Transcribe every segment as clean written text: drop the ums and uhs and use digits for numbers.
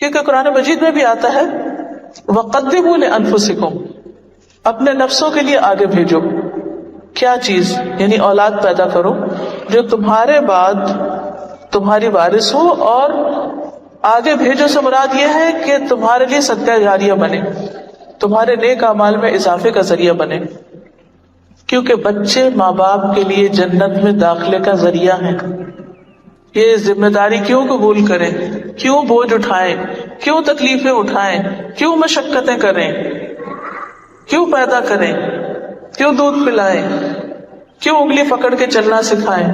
کیونکہ قرآن مجید میں بھی آتا ہے وَقَدِّمُوا لِأَنفُسِكُمْ، اپنے نفسوں کے لیے آگے بھیجو. کیا چیز؟ یعنی اولاد پیدا کرو جو تمہارے بعد تمہاری وارث ہو، اور آگے بھیجو سے مراد یہ ہے کہ تمہارے لیے صدقہ جاریہ بنے، تمہارے نیک اعمال میں اضافے کا ذریعہ بنے. کیونکہ بچے ماں باپ کے لیے جنت میں داخلے کا ذریعہ ہیں. یہ ذمہ داری کیوں قبول کریں، کیوں بوجھ اٹھائیں، کیوں تکلیفیں اٹھائیں، کیوں مشقتیں کریں، کیوں پیدا کریں، کیوں دودھ پلائیں، کیوں انگلی پکڑ کے چلنا سکھائیں،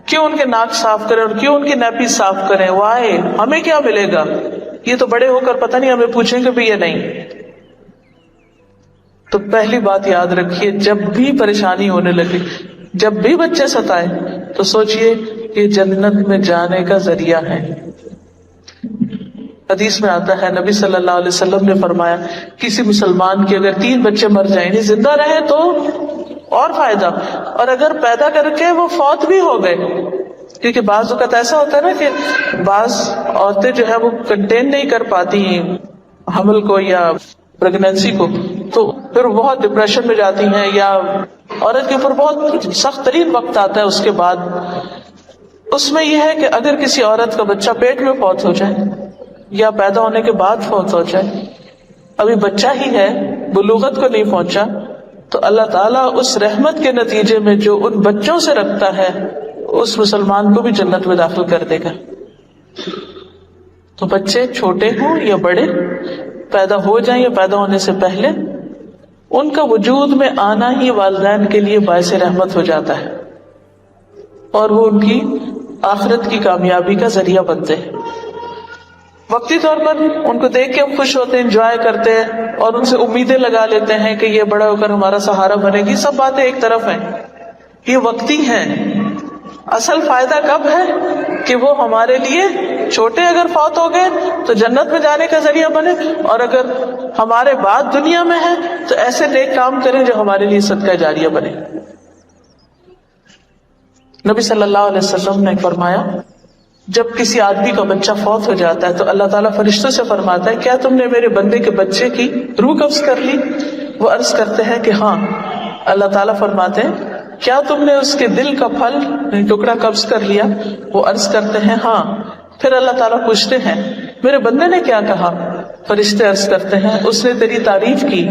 کیوں ان کے ناک صاف کریں اور کیوں ان کی نیپی صاف کریں. وائے، ہمیں کیا ملے گا؟ یہ تو بڑے ہو کر پتہ نہیں ہمیں پوچھیں گے بھی یا نہیں. تو پہلی بات یاد رکھیے، جب بھی پریشانی ہونے لگے، جب بھی بچے ستائیں، تو سوچئے کہ جنت میں جانے کا ذریعہ ہے. حدیث میں آتا ہے نبی صلی اللہ علیہ وسلم نے فرمایا کسی مسلمان کے اگر 3 بچے مر جائیں، یعنی زندہ رہے تو اور فائدہ، اور اگر پیدا کر کے وہ فوت بھی ہو گئے، کیونکہ بعض اوقات ایسا ہوتا ہے نا کہ بعض عورتیں جو ہے وہ کنٹین نہیں کر پاتی ہیں حمل کو یا پریگنینسی کو، تو پھر بہت ڈپریشن میں جاتی ہیں، یا عورت کے اوپر بہت سخت ترین وقت آتا ہے اس کے بعد. اس میں یہ ہے کہ اگر کسی عورت کا بچہ پیٹ میں فوت ہو جائے یا پیدا ہونے کے بعد فوت ہو جائے، ابھی بچہ ہی ہے، بلوغت کو نہیں پہنچا، تو اللہ تعالیٰ اس رحمت کے نتیجے میں جو ان بچوں سے رکھتا ہے اس مسلمان کو بھی جنت میں داخل کر دے گا. تو بچے چھوٹے ہوں یا بڑے، پیدا ہو جائیں یا پیدا ہونے سے پہلے، ان کا وجود میں آنا ہی والدین کے لیے باعث رحمت ہو جاتا ہے، اور وہ ان کی آخرت کی کامیابی کا ذریعہ بنتے ہیں. وقتی طور پر ان کو دیکھ کے ہم خوش ہوتے ہیں، انجوائے کرتے ہیں، اور ان سے امیدیں لگا لیتے ہیں کہ یہ بڑا ہو کر ہمارا سہارا بنے گی. سب باتیں ایک طرف ہیں، یہ وقتی ہیں. اصل فائدہ کب ہے کہ وہ ہمارے لیے چھوٹے اگر فوت ہو گئے تو جنت میں جانے کا ذریعہ بنے، اور اگر ہمارے بعد دنیا میں ہے تو ایسے نیک کام کریں جو ہمارے لیے صدقہ جاریہ بنے. نبی صلی اللہ علیہ وسلم نے فرمایا جب کسی آدمی کا بچہ فوت ہو جاتا ہے تو اللہ تعالیٰ فرشتوں سے فرماتا ہے کیا تم نے میرے بندے کے بچے کی روح قبض کر لی؟ وہ عرض کرتے ہیں کہ ہاں. اللہ تعالیٰ فرماتے ہیں کیا تم نے اس کے دل کا پھل ٹکڑا قبض کر لیا؟ وہ عرض کرتے ہیں ہاں. پھر اللہ تعالیٰ پوچھتے ہیں میرے بندے نے کیا کہا؟ فرشتے عرض کرتے ہیں اس نے تیری تعریف کی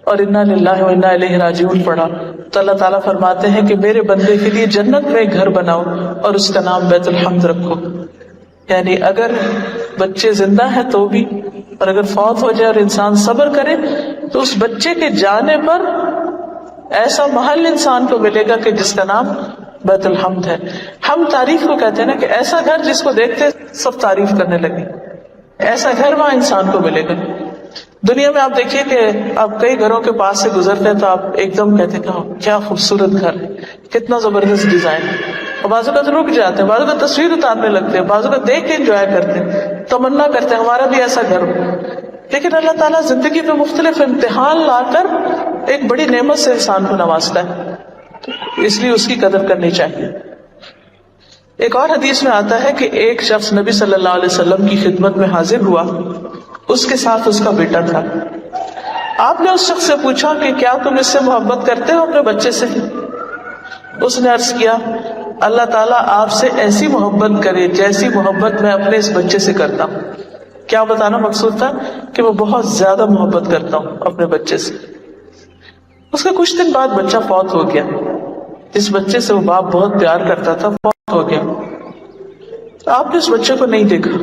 اور انا للہ و انا الیہ راجعون پڑھا. تو اللہ تعالیٰ فرماتے ہیں کہ میرے بندے کے لیے جنت میں ایک گھر بناؤ اور اس کا نام بیت الحمد رکھو. یعنی اگر بچے زندہ ہیں تو بھی، اور اگر فوت ہو جائے اور انسان صبر کرے تو اس بچے کے جانے پر ایسا محل انسان کو ملے گا کہ جس کا نام بیت الحمد ہے. ہم تعریف کو کہتے ہیں نا کہ ایسا گھر جس کو دیکھتے سب تعریف کرنے لگے، ایسا گھر وہاں انسان کو ملے گا. دنیا میں آپ دیکھیے کہ آپ کئی گھروں کے پاس سے گزرتے ہیں تو آپ ایک دم کہتے ہیں کیا خوبصورت گھر ہے، کتنا زبردست ڈیزائن ہے، اور بعضوں کا رک جاتے ہیں، بعضوں کا تصویر اتارنے لگتے ہیں، بعضوں کا دیکھ کے انجوائے کرتے ہیں، تمنا کرتے ہیں ہمارا بھی ایسا گھر ہو. لیکن اللہ تعالیٰ زندگی میں مختلف امتحان لا کر ایک بڑی نعمت سے انسان کو نوازتا ہے، اس لیے اس کی قدر کرنی چاہیے. ایک اور حدیث میں آتا ہے کہ ایک شخص نبی صلی اللہ علیہ وسلم کی خدمت میں حاضر ہوا، اس کے ساتھ اس کا بیٹا تھا. آپ نے اس شخص سے پوچھا کہ کیا تم اس سے محبت کرتے ہو اپنے بچے سے؟ اس نے عرض کیا اللہ تعالیٰ آپ سے ایسی محبت کرے جیسی محبت میں اپنے اس بچے سے کرتا ہوں. کیا بتانا مقصود تھا کہ وہ بہت زیادہ محبت کرتا ہوں اپنے بچے سے. اس کے کچھ دن بعد بچہ فوت ہو گیا. جس بچے سے وہ باپ بہت پیار کرتا تھا فوت ہو گیا. آپ نے اس بچے کو نہیں دیکھا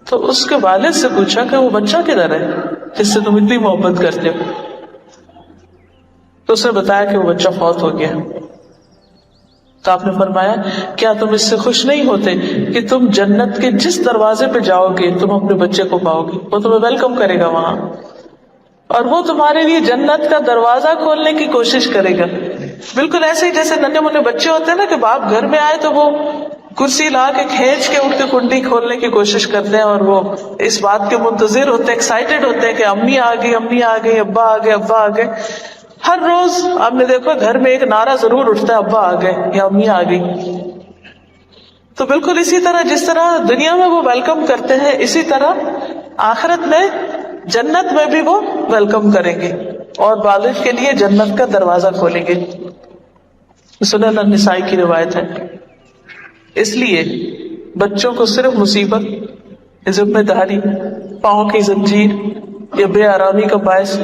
تو اس کے والد سے پوچھا کہ وہ بچہ کدھر ہے جس سے تم اتنی محبت کرتے ہو؟ تو اس نے بتایا کہ وہ بچہ فوت ہو گیا. تو آپ نے فرمایا کیا تم اس سے خوش نہیں ہوتے کہ تم جنت کے جس دروازے پہ جاؤ گے تم اپنے بچے کو پاؤ گے، وہ تمہیں ویلکم کرے گا وہاں، اور وہ تمہارے لیے جنت کا دروازہ کھولنے کی کوشش کرے گا. بالکل ایسے ہی جیسے ننھے منھے بچے ہوتے ہیں نا کہ باپ گھر میں آئے تو وہ کرسی لا کے کھینچ کے ان کی کنڈی کھولنے کی کوشش کرتے ہیں، اور وہ اس بات کے منتظر ہوتے ہیں، ایکسائٹیڈ ہوتے ہیں کہ امی آ گئی، امی آ گئی، ابا آ گئے، ابا آ گئے. ہر روز آپ نے دیکھو گھر میں ایک نعرہ ضرور اٹھتا ہے ابا آ گئے یا امی آ گئی. تو بالکل اسی طرح جس طرح دنیا میں وہ ویلکم کرتے ہیں، اسی طرح آخرت میں جنت میں بھی وہ ویلکم کریں گے اور بالغ کے لیے جنت کا دروازہ کھولیں گے. سنن النسائی کی روایت ہے. اس لیے بچوں کو صرف مصیبت، ذمہ داری، پاؤں کی زنجیر یا بے آرامی کا باعث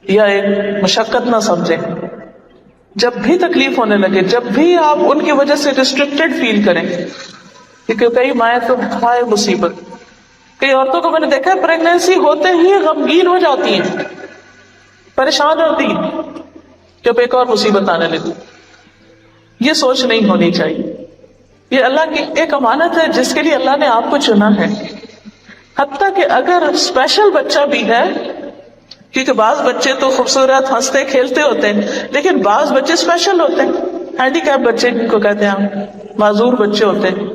یا ایک مشقت نہ سمجھیں. جب بھی تکلیف ہونے لگے، جب بھی آپ ان کی وجہ سے ریسٹرکٹیڈ فیل کریں، کیونکہ کئی مائیں تو ہائے مصیبت. کئی عورتوں کو میں نے دیکھا ہے پریگنینسی ہوتے ہی غمگین ہو جاتی ہیں، پریشان ہوتی ہیں جب ایک اور مصیبت آنے لگی. یہ سوچ نہیں ہونی چاہیے. یہ اللہ کی ایک امانت ہے جس کے لیے اللہ نے آپ کو چنا ہے. حتیٰ کہ اگر اسپیشل بچہ بھی ہے، کیونکہ بعض بچے تو خوبصورت ہنستے کھیلتے ہوتے ہیں، لیکن بعض بچے اسپیشل ہوتے ہیں، ہینڈی کیپ بچے جن کو کہتے ہیں ہم، معذور بچے ہوتے ہیں.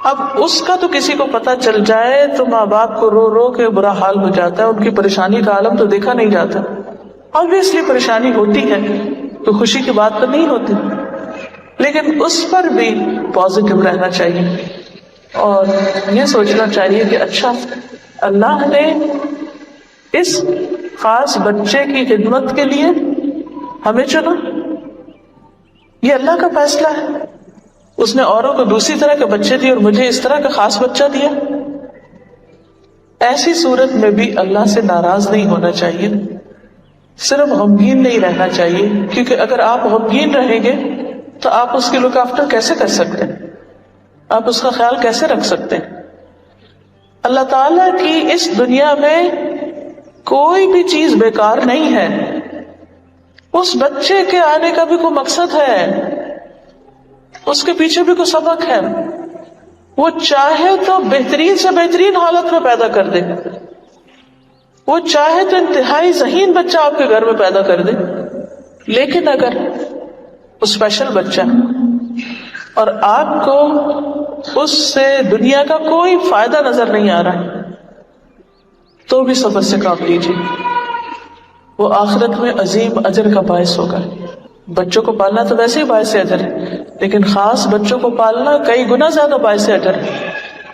اب اس کا تو کسی کو پتہ چل جائے تو ماں باپ کو رو رو کے برا حال ہو جاتا ہے. ان کی پریشانی کا عالم تو دیکھا نہیں جاتا. obviously پریشانی ہوتی ہے تو خوشی کی بات تو نہیں ہوتی، لیکن اس پر بھی پازیٹو رہنا چاہیے اور یہ سوچنا چاہیے کہ اچھا اللہ نے اس خاص بچے کی خدمت کے لیے ہمیں چنا، یہ اللہ کا فیصلہ ہے. اس نے اوروں کو دوسری طرح کے بچے دیے اور مجھے اس طرح کا خاص بچہ دیا. ایسی صورت میں بھی اللہ سے ناراض نہیں ہونا چاہیے، صرف غمگین نہیں رہنا چاہیے، کیونکہ اگر آپ غمگین رہیں گے تو آپ اس کی لک آفٹر کیسے کر سکتے ہیں، آپ اس کا خیال کیسے رکھ سکتے ہیں. اللہ تعالیٰ کی اس دنیا میں کوئی بھی چیز بیکار نہیں ہے. اس بچے کے آنے کا بھی کوئی مقصد ہے، اس کے پیچھے بھی کوئی سبق ہے. وہ چاہے تو بہترین سے بہترین حالت میں پیدا کر دے، وہ چاہے تو انتہائی ذہین بچہ آپ کے گھر میں پیدا کر دے، لیکن اگر وہ اسپیشل بچہ اور آپ کو اس سے دنیا کا کوئی فائدہ نظر نہیں آ رہا تو بھی صبر سے کام لیجیے. وہ آخرت میں عظیم اجر کا باعث ہوگا. بچوں کو پالنا تو ویسے ہی باعث اجر ہے، لیکن خاص بچوں کو پالنا کئی گنا زیادہ باعث اجر ہے،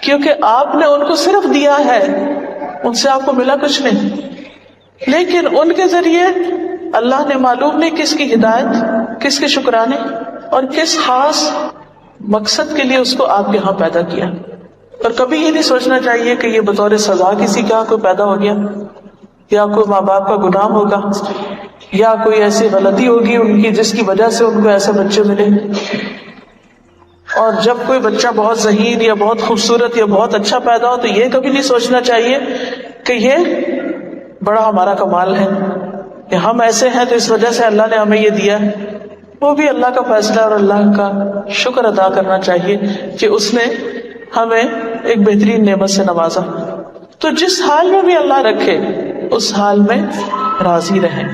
کیونکہ آپ نے ان کو صرف دیا ہے، ان سے آپ کو ملا کچھ نہیں، لیکن ان کے ذریعے اللہ نے معلوم نہیں کس کی ہدایت، کس کے شکرانے اور کس خاص مقصد کے لیے اس کو آپ کے ہاں پیدا کیا. اور کبھی یہ نہیں سوچنا چاہیے کہ یہ بطور سزا کسی کے ہاں کوئی پیدا ہو گیا، یا کوئی ماں باپ کا گناہ ہوگا، یا کوئی ایسی غلطی ہوگی ان کی جس کی وجہ سے ان کو ایسے بچے ملے. اور جب کوئی بچہ بہت ذہین یا بہت خوبصورت یا بہت اچھا پیدا ہو تو یہ کبھی نہیں سوچنا چاہیے کہ یہ بڑا ہمارا کمال ہے کہ ہم ایسے ہیں تو اس وجہ سے اللہ نے ہمیں یہ دیا. وہ بھی اللہ کا فیصلہ اور اللہ کا شکر ادا کرنا چاہیے کہ اس نے ہمیں ایک بہترین نعمت سے نوازا. تو جس حال میں بھی اللہ رکھے اس حال میں راضی رہیں.